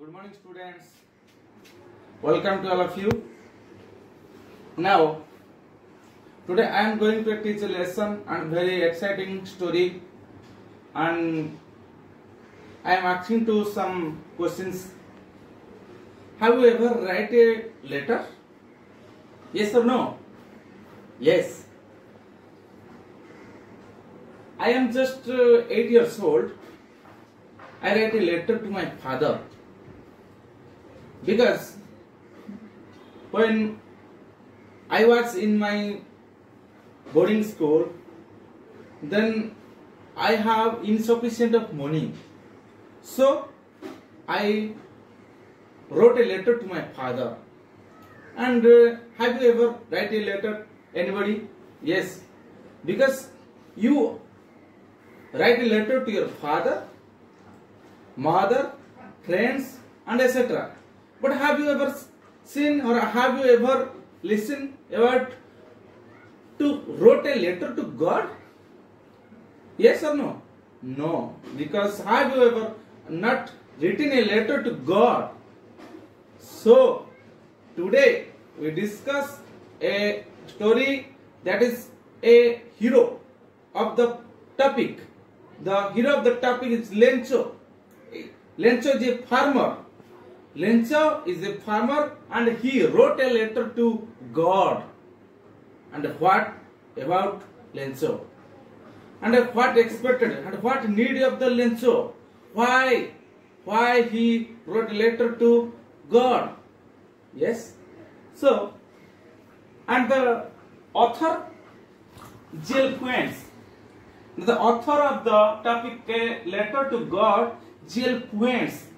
Good morning, students. Welcome to all of you. Now, today I am going to teach a lesson and very exciting story, and I am asking to some questions. Have you ever write a letter? Yes or no? Yes. I am just 8 years old. I write a letter to my father because when I was in my boarding school, then I have insufficient of money, so I wrote a letter to my father. And have you ever write a letter? Anybody? Yes, because you write a letter to your father, mother, friends, and etc. But have you ever seen or have you ever listened about to wrote a letter to God? Yes or no? No, because have you ever not written a letter to God? So today we discuss a story that is a hero of the topic. The hero of the topic is Lencho. Lencho is a farmer. Lencho is a farmer and he wrote a letter to God. And what about Lencho? And what expected and what need of the Lencho? Why he wrote a letter to God? Yes. So, and the author Jill Quaintz. The author of the topic a letter to God, Jill Quaintz.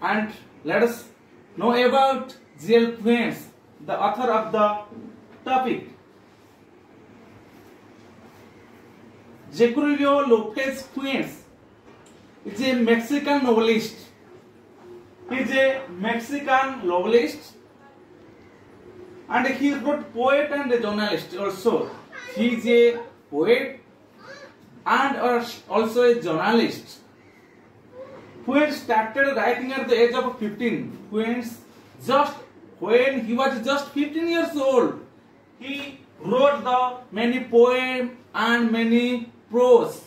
And let us know about Jill Quaintz, the author of the topic. Jacqueline Lopez Quaintz is a Mexican novelist. He is a Mexican novelist and he wrote poet and a journalist also. He is a poet and also a journalist. Quaintz started writing at the age of 15. Quaintz when he was just 15 years old, he wrote the many poems and many prose.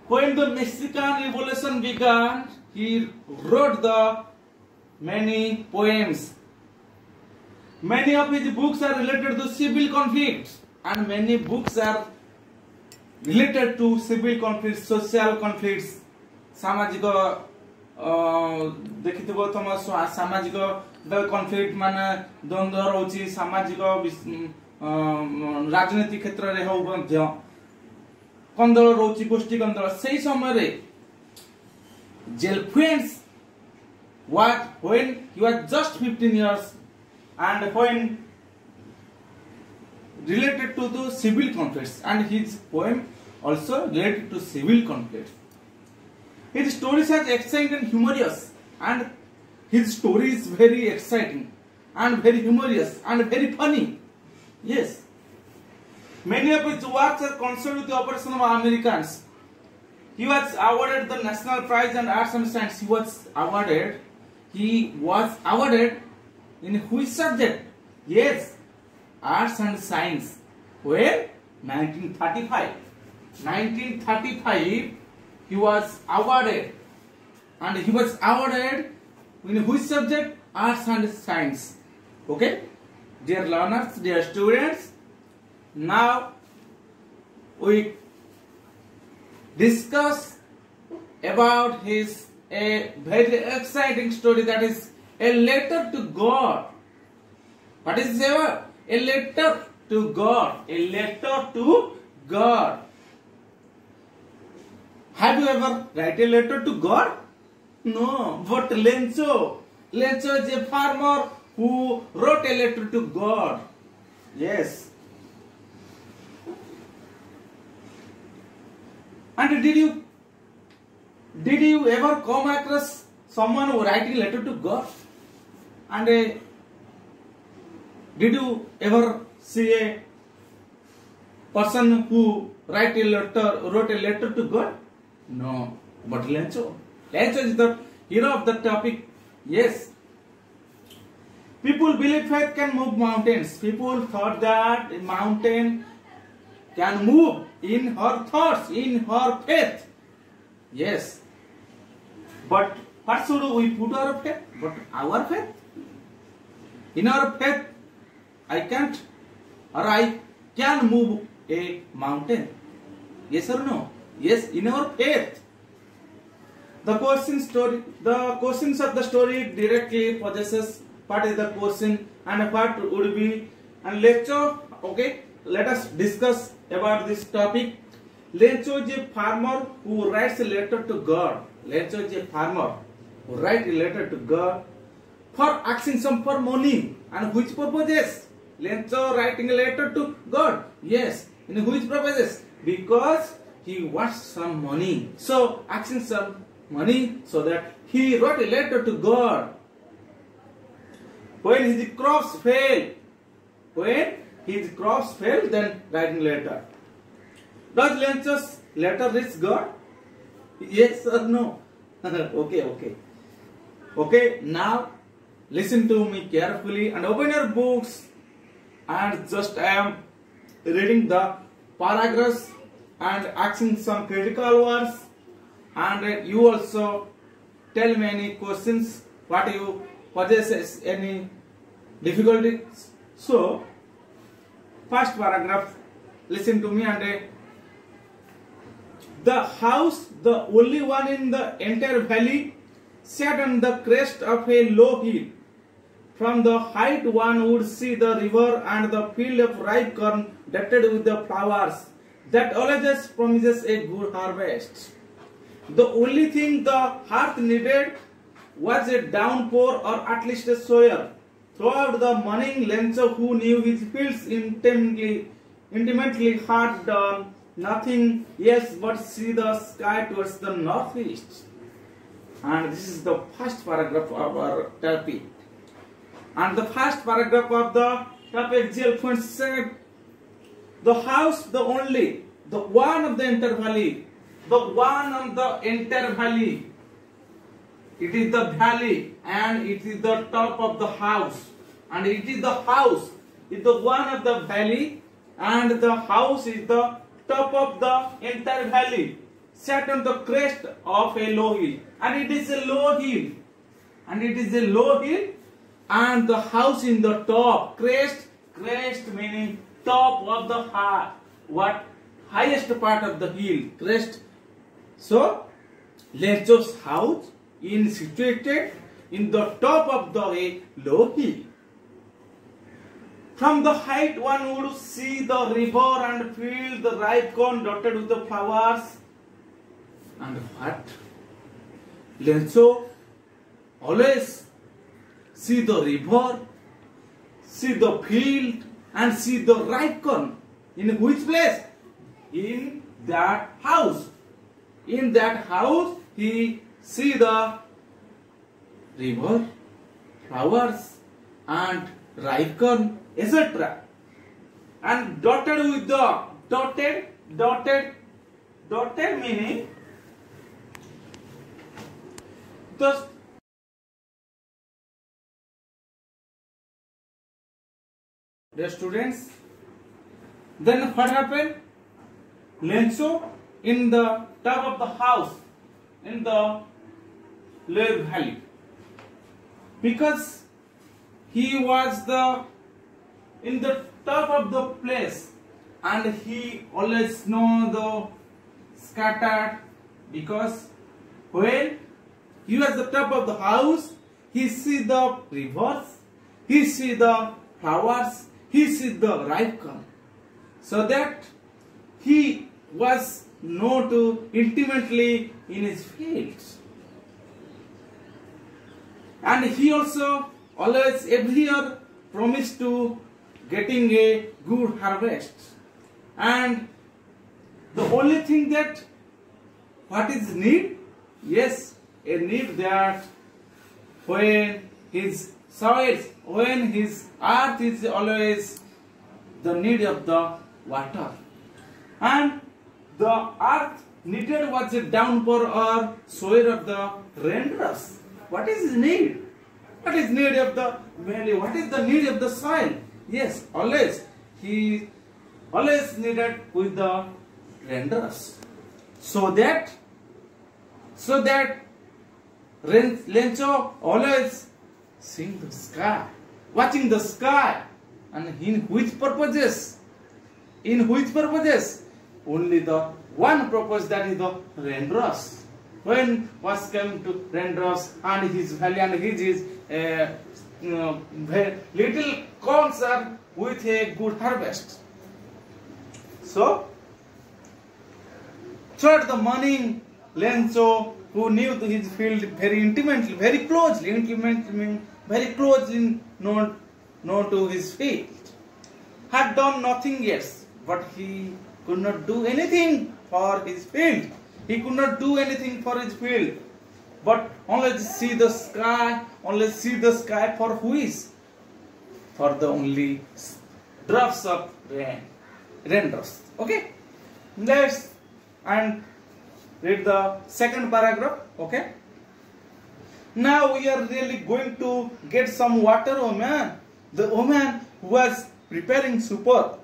When the Mexican Revolution began, he wrote the many poems. Many of his books are related to civil conflicts, and many books are related to civil conflicts, social conflicts, सामाजिक देखिथिबो तम सामाजिक conflict माने द्वंद्व रहउची सामाजिक राजनीतिक क्षेत्र रे हो मध्य कंदल रहउची गोष्ठी कंदल सेही समय रे Jill Quaintz when he was just 15 years and when related to the civil conflicts, and his poem also related to civil conflicts. His stories are exciting and humorous, and his story is very exciting and very humorous and very funny. Yes, many of his works are concerned with the operation of Americans. He was awarded the National Prize in Arts and Science. He was awarded in which subject? Yes, Arts and Science. When? 1935. 1935 he was awarded, and he was awarded in which subject? Arts and Science. Okay, dear learners, dear students, now we discuss about his a very exciting story, that is a letter to God. What is it? A letter to God. A letter to God. Have you ever write a letter to God? No, but Lencho is a farmer who wrote a letter to God. Yes. And did you ever come across someone who writing letter to God? And did you ever see a person who wrote a letter to God? No, but Lencho is the You know of the topic? Yes. People believe faith can move mountains. People thought that a mountain can move in her thoughts, in her faith. Yes. But what should we put our faith? But our faith? In our faith, I can't or I can move a mountain. Yes or no? Yes, in our faith. The questions of the story directly possesses what is the question and what would be, and lecture. Okay, let us discuss about this topic. Lencho is a farmer who writes a letter to God. Lencho is a farmer who writes a letter to God for asking some for money. And which purposes? Lencho writing a letter to God. Yes, in which purposes? Because he wants some money. So asking some money, so that he wrote a letter to God. When his crops fail, then writing letter. Does Lencho's letter reach God? Yes or no? Okay, now listen to me carefully and open your books, and just I am reading the paragraphs and asking some critical words, and you also tell me any questions, what you possess any difficulties. So first paragraph, listen to me. And the house, the only one in the entire valley, sat on the crest of a low hill. From the height one would see the river and the field of ripe corn dotted with the flowers that always promises a good harvest. The only thing the earth needed was a downpour, or at least a shower. Throughout the morning, Lencho, who knew his fields intimately, had done nothing else but see the sky towards the northeast. And this is the first paragraph of our topic. And the first paragraph of the topic said, the house, the only, the one of the entire valley, the one of the entire valley. It is the valley and it is the top of the house. And it is the house, it is the one of the valley, and the house is the top of the entire valley, sat on the crest of a low hill. And it is a low hill. And the house in the top, crest meaning top of the highest part of the hill, crest. So Lencho's house is situated in the top of the low hill. From the height one would see the river and feel the ripe corn dotted with the flowers. And what? Lencho always see the river, see the field, and see the ripe corn. In which place? In that house. In that house he see the river, flowers, and ripe corn, etc. And dotted with the dotted meaning the dear students. Then what happened? Lencho in the top of the house in the lower valley, because he was in the top of the place, and he always know the scattered, because when he was the top of the house, he see the rivers, he see the flowers, he see the ripe corn, so that he was known to intimately in his fields. And he also always every year promised to getting a good harvest. And the only thing that what is need? Yes, a need that when his soils, when his earth is always the need of the water. And the earth needed was a downpour or shower of the raindrops. what is his need? What is need of the valley? What is the need of the soil? Yes, always he always needed with the raindrops, so that Lencho always seeing the sky, watching the sky, and in which purposes? In which purposes? Only the one purpose, that is the raindrops. When was coming to raindrops and his valley and his little corns are with a good harvest. So throughout the morning, Lencho, who knew his field very intimately, very closely known to his field, had done nothing yet, but he could not do anything for his field. He could not do anything for his field, but only see the sky, for who is? For the only drops of raindrops. Okay? Let's and read the second paragraph. Okay? Now we are really going to get some water, oh man. The woman who was preparing supper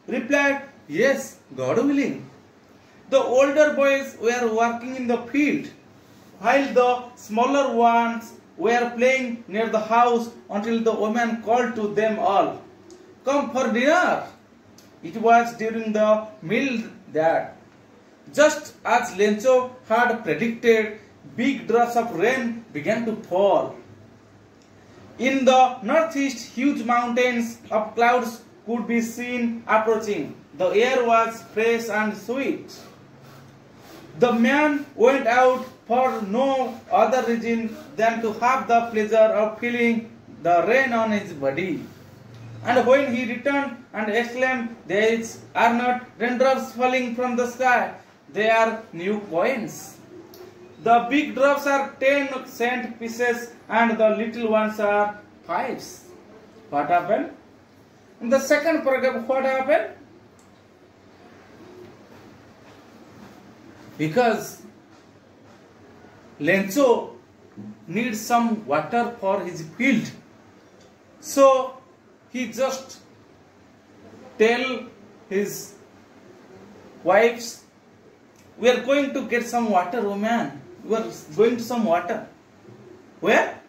replied, yes, God willing. The older boys were working in the field, while the smaller ones were playing near the house, until the woman called to them all, come for dinner. It was during the meal that, just as Lencho had predicted, big drops of rain began to fall. In the northeast, huge mountains of clouds could be seen approaching. The air was fresh and sweet. The man went out for no other reason than to have the pleasure of feeling the rain on his body. And when he returned and exclaimed, these are not raindrops falling from the sky, they are new coins. The big drops are 10-cent pieces and the little ones are 5s. What happened? In the second paragraph, what happened? Because Lencho needs some water for his field, so he just tell his wives, we are going to get some water, oh man, we are going to some water. Where?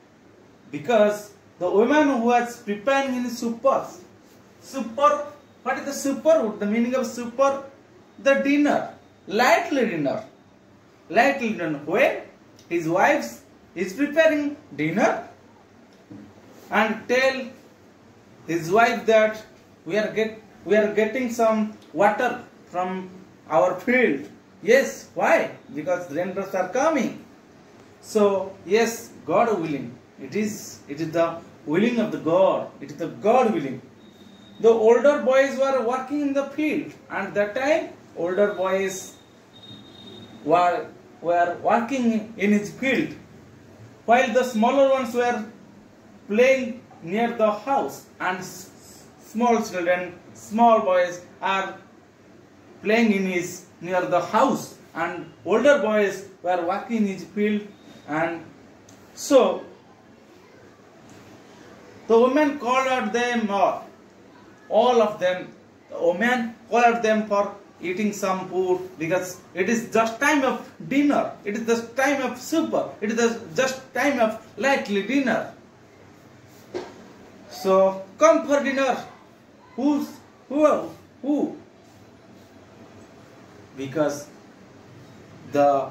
Because the woman who was preparing in supper, what is the supper? The meaning of supper? The dinner. Lightly dinner. When his wife is preparing dinner and tell his wife that we are getting some water from our field. Yes, why? Because raindrops are coming. So yes, God willing. It is the willing of the God. It is the God willing. The older boys were working in the field, and that time older boys were working in his field, while the smaller ones were playing near the house, and small children, small boys are playing near the house, and older boys were working in his field. And so the woman called out them all of them. The woman called out them for eating some food, because it is just time of dinner. It is just time of supper. It is just time of lightly dinner. So come for dinner. Who? Because the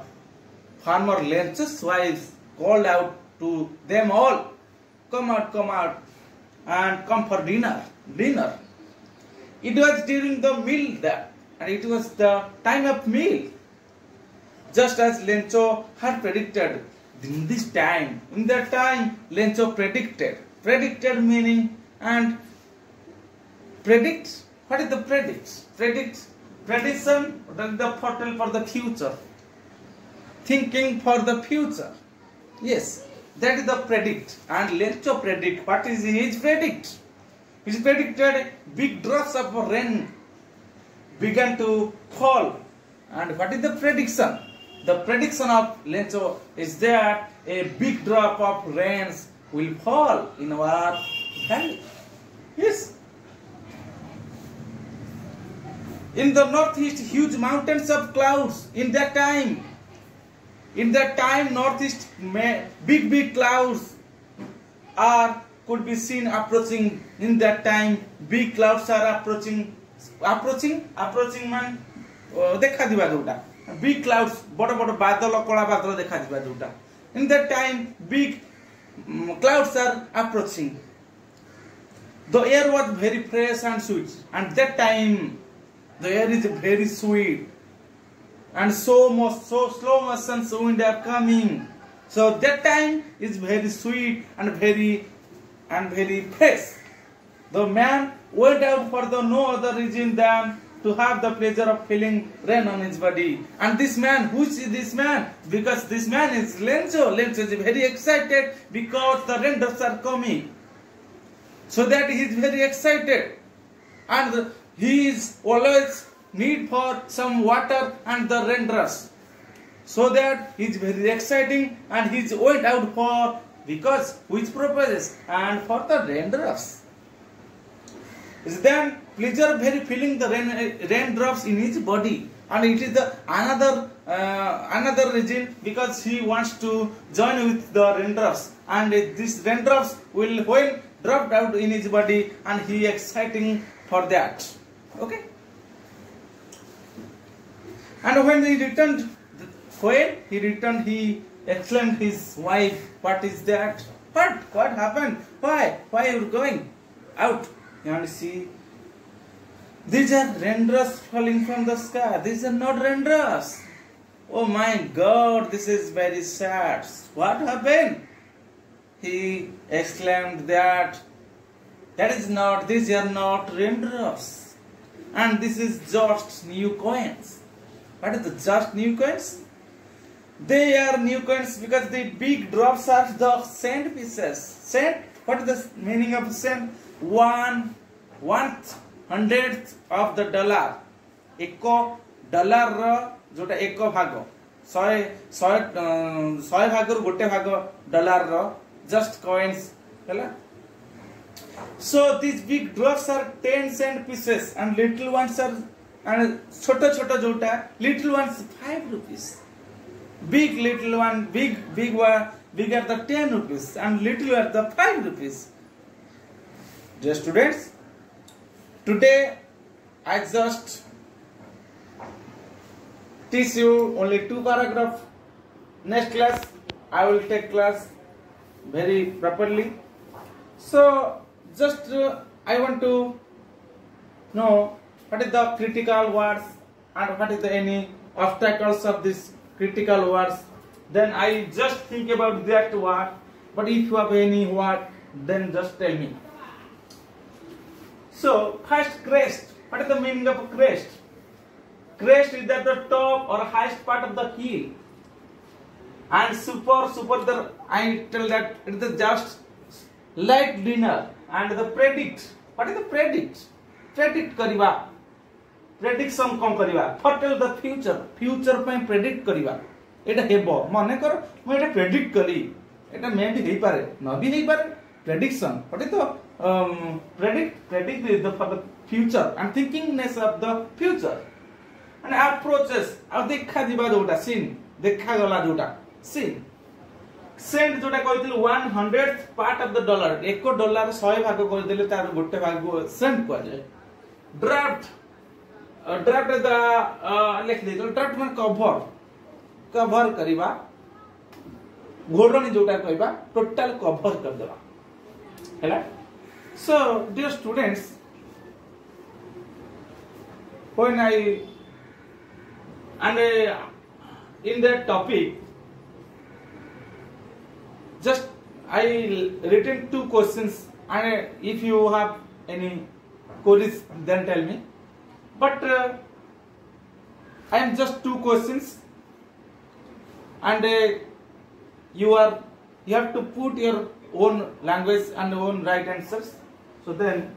farmer Lencho's wives called out to them all, come out and come for dinner. It was during the meal that, and it was the time of meal, just as Lencho had predicted. In that time Lencho predicted meaning, and predict. What is the predict? Prediction, the portal for the future, thinking for the future. Yes, that is the predict. And Lencho predict. What is his predict? He predicted big drops of rain began to fall. And what is the prediction? The prediction of Lencho is that a big drop of rains will fall in our valley. Yes. In the northeast, huge mountains of clouds. In that time, northeast, big clouds could be seen approaching. In that time, big clouds are approaching man देखा दिबा जोटा big clouds बड़ बादल कला बादल देखा दिबा जोटा. In that time, big clouds are approaching. The air was very fresh and sweet, and that time the air is very sweet, and so slow motion wind are coming. So that time is very sweet and very fresh. The man went out for no other reason than to have the pleasure of feeling rain on his body. And this man, who is this man? Because this man is Lenzo. Lenzo is very excited because the raindrops are coming. So that he is very excited, and he is always need for some water and the raindrops. So that he is very exciting, and he went out for because which purposes and for the raindrops. Is then pleasure very feeling the raindrops in his body, and it is the another reason because he wants to join with the raindrops, and these raindrops will when dropped out in his body, and he exciting for that. Okay. And when he returned, he exclaimed his wife, "What is that? What happened? Why are you going out?" And see, these are raindrops falling from the sky. These are not raindrops. Oh my God, this is very sad. What happened? He exclaimed that these are not raindrops, and this is just new coins. What is the just new coins? They are new coins because the big drops are the cent pieces. Cent. What is the meaning of cent? 1/100th of the dollar. $1 जोटा एक भाग 100 भाग गोटे भाग dollar just coins. So these big drops are 10 cent pieces, and little ones are chota jota little ones 5 rupees. Big little one, big one, bigger the 10 rupees, and little are the 5 rupees. Dear students, today I just teach you only 2 paragraphs. Next class I will take class very properly. So just I want to know what is the critical words and what is the any obstacles of this critical words. Then I just think about that word. But if you have any word, then just tell me. So first, crest. What is the meaning of crest? Crest is at the top or highest part of the hill. And super the I tell that it is just light dinner. And the predict. What is the predict? Predict kariba. Prediction कौन करिबा? Foretell the future. Future पे predict करिबा. एटा हेबो. माने करो मैं एटा predict करी. एटा मे भी हेई पारे, न भी हेई पारे. Prediction. What is the predict is the for the future and thinkingness of the future. And approaches. अब देखा दिबा जोटा scene. देखा गला जोटा scene. Cent जोटा कहतिल 100th part of the dollar. Echo dollar 100 भाग कर देले तार गोटे भाग cent को जाय. Draft. Draft is the लिख दे तो draft में cover करिबा. घोरणी जोटा कहबा total cover कर देबा. हैला. So dear students, when I and in that topic just I written 2 questions, and if you have any queries then tell me. But I am just 2 questions, and you have to put your own language and own right answers. So then,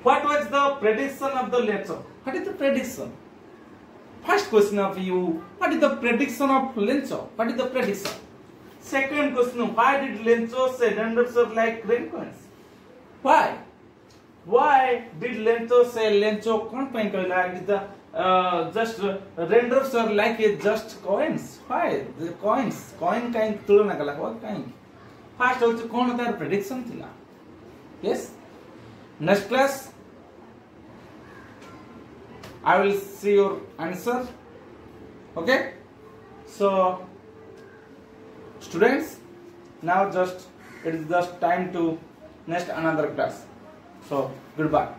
what was the prediction of the lecture? What is the prediction? First question of you, what is the prediction of lecture? What is the prediction? Second question, why did Lencho say raindrops are like raincoats? Why? Why did Lencho say Lencho like the just raindrops are like a just coins? Why? The coins, coin kind tulana kala, what kind? First also कौन होता है prediction थिला? Yes. Next class, I will see your answer. Okay. So students, now just it is just time to next another class. So goodbye.